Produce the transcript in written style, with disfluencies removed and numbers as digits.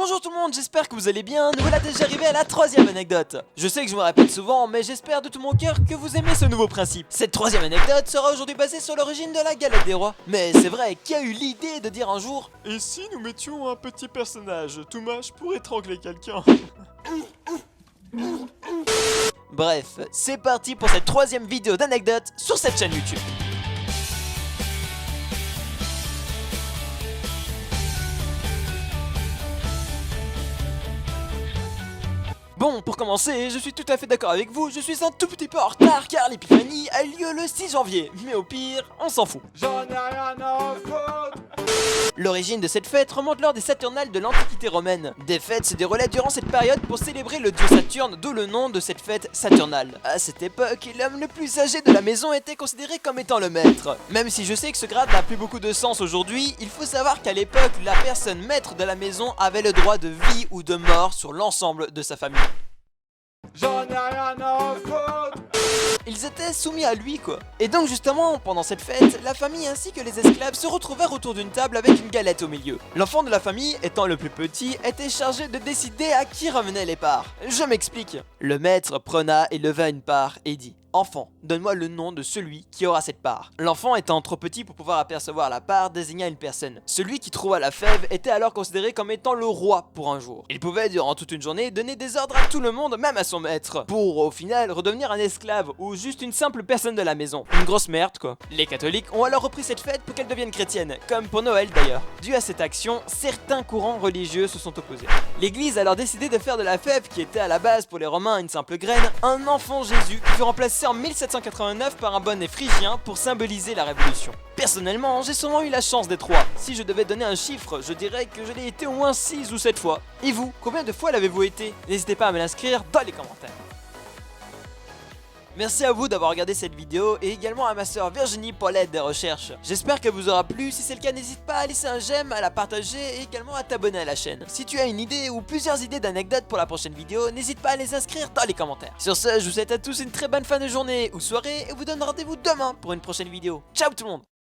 Bonjour tout le monde, j'espère que vous allez bien. Nous voilà déjà arrivés à la troisième anecdote. Je sais que je me répète souvent, mais j'espère de tout mon cœur que vous aimez ce nouveau principe. Cette troisième anecdote sera aujourd'hui basée sur l'origine de la galette des rois. Mais c'est vrai, qui a eu l'idée de dire un jour: et si nous mettions un petit personnage, Toumache, pour étrangler quelqu'un? Bref, c'est parti pour cette troisième vidéo d'anecdote sur cette chaîne YouTube. Bon, pour commencer, je suis tout à fait d'accord avec vous, je suis un tout petit peu en retard car l'épiphanie a lieu le 6 janvier. Mais au pire, on s'en fout. J'en ai rien à foutre. L'origine de cette fête remonte lors des Saturnales de l'Antiquité romaine. Des fêtes se déroulaient durant cette période pour célébrer le dieu Saturne, d'où le nom de cette fête Saturnale. À cette époque, l'homme le plus âgé de la maison était considéré comme étant le maître. Même si je sais que ce grade n'a plus beaucoup de sens aujourd'hui, il faut savoir qu'à l'époque, la personne maître de la maison avait le droit de vie ou de mort sur l'ensemble de sa famille. J'en ai rien à foutre. Ils étaient soumis à lui quoi. Et donc justement, pendant cette fête, la famille ainsi que les esclaves se retrouvèrent autour d'une table avec une galette au milieu. L'enfant de la famille, étant le plus petit, était chargé de décider à qui revenaient les parts. Je m'explique. Le maître prena et leva une part et dit: enfant, donne-moi le nom de celui qui aura cette part. L'enfant étant trop petit pour pouvoir apercevoir la part désigna une personne. Celui qui trouva la fève était alors considéré comme étant le roi pour un jour. Il pouvait durant toute une journée donner des ordres à tout le monde, même à son maître, pour au final redevenir un esclave ou juste une simple personne de la maison. Une grosse merde quoi. Les catholiques ont alors repris cette fête pour qu'elle devienne chrétienne, comme pour Noël d'ailleurs. Dû à cette action, certains courants religieux se sont opposés. L'église a alors décidé de faire de la fève, qui était à la base pour les Romains une simple graine, un enfant Jésus qui fut remplacé en 1789 par un bonnet phrygien pour symboliser la révolution. Personnellement, j'ai souvent eu la chance d'être roi. Si je devais donner un chiffre, je dirais que je l'ai été au moins 6 ou 7 fois. Et vous, combien de fois l'avez-vous été? N'hésitez pas à me l'inscrire dans les commentaires. Merci à vous d'avoir regardé cette vidéo et également à ma soeur Virginie pour l'aide des recherches. J'espère qu'elle vous aura plu, si c'est le cas n'hésite pas à laisser un j'aime, à la partager et également à t'abonner à la chaîne. Si tu as une idée ou plusieurs idées d'anecdotes pour la prochaine vidéo, n'hésite pas à les inscrire dans les commentaires. Sur ce, je vous souhaite à tous une très bonne fin de journée ou soirée et vous donne rendez-vous demain pour une prochaine vidéo. Ciao tout le monde!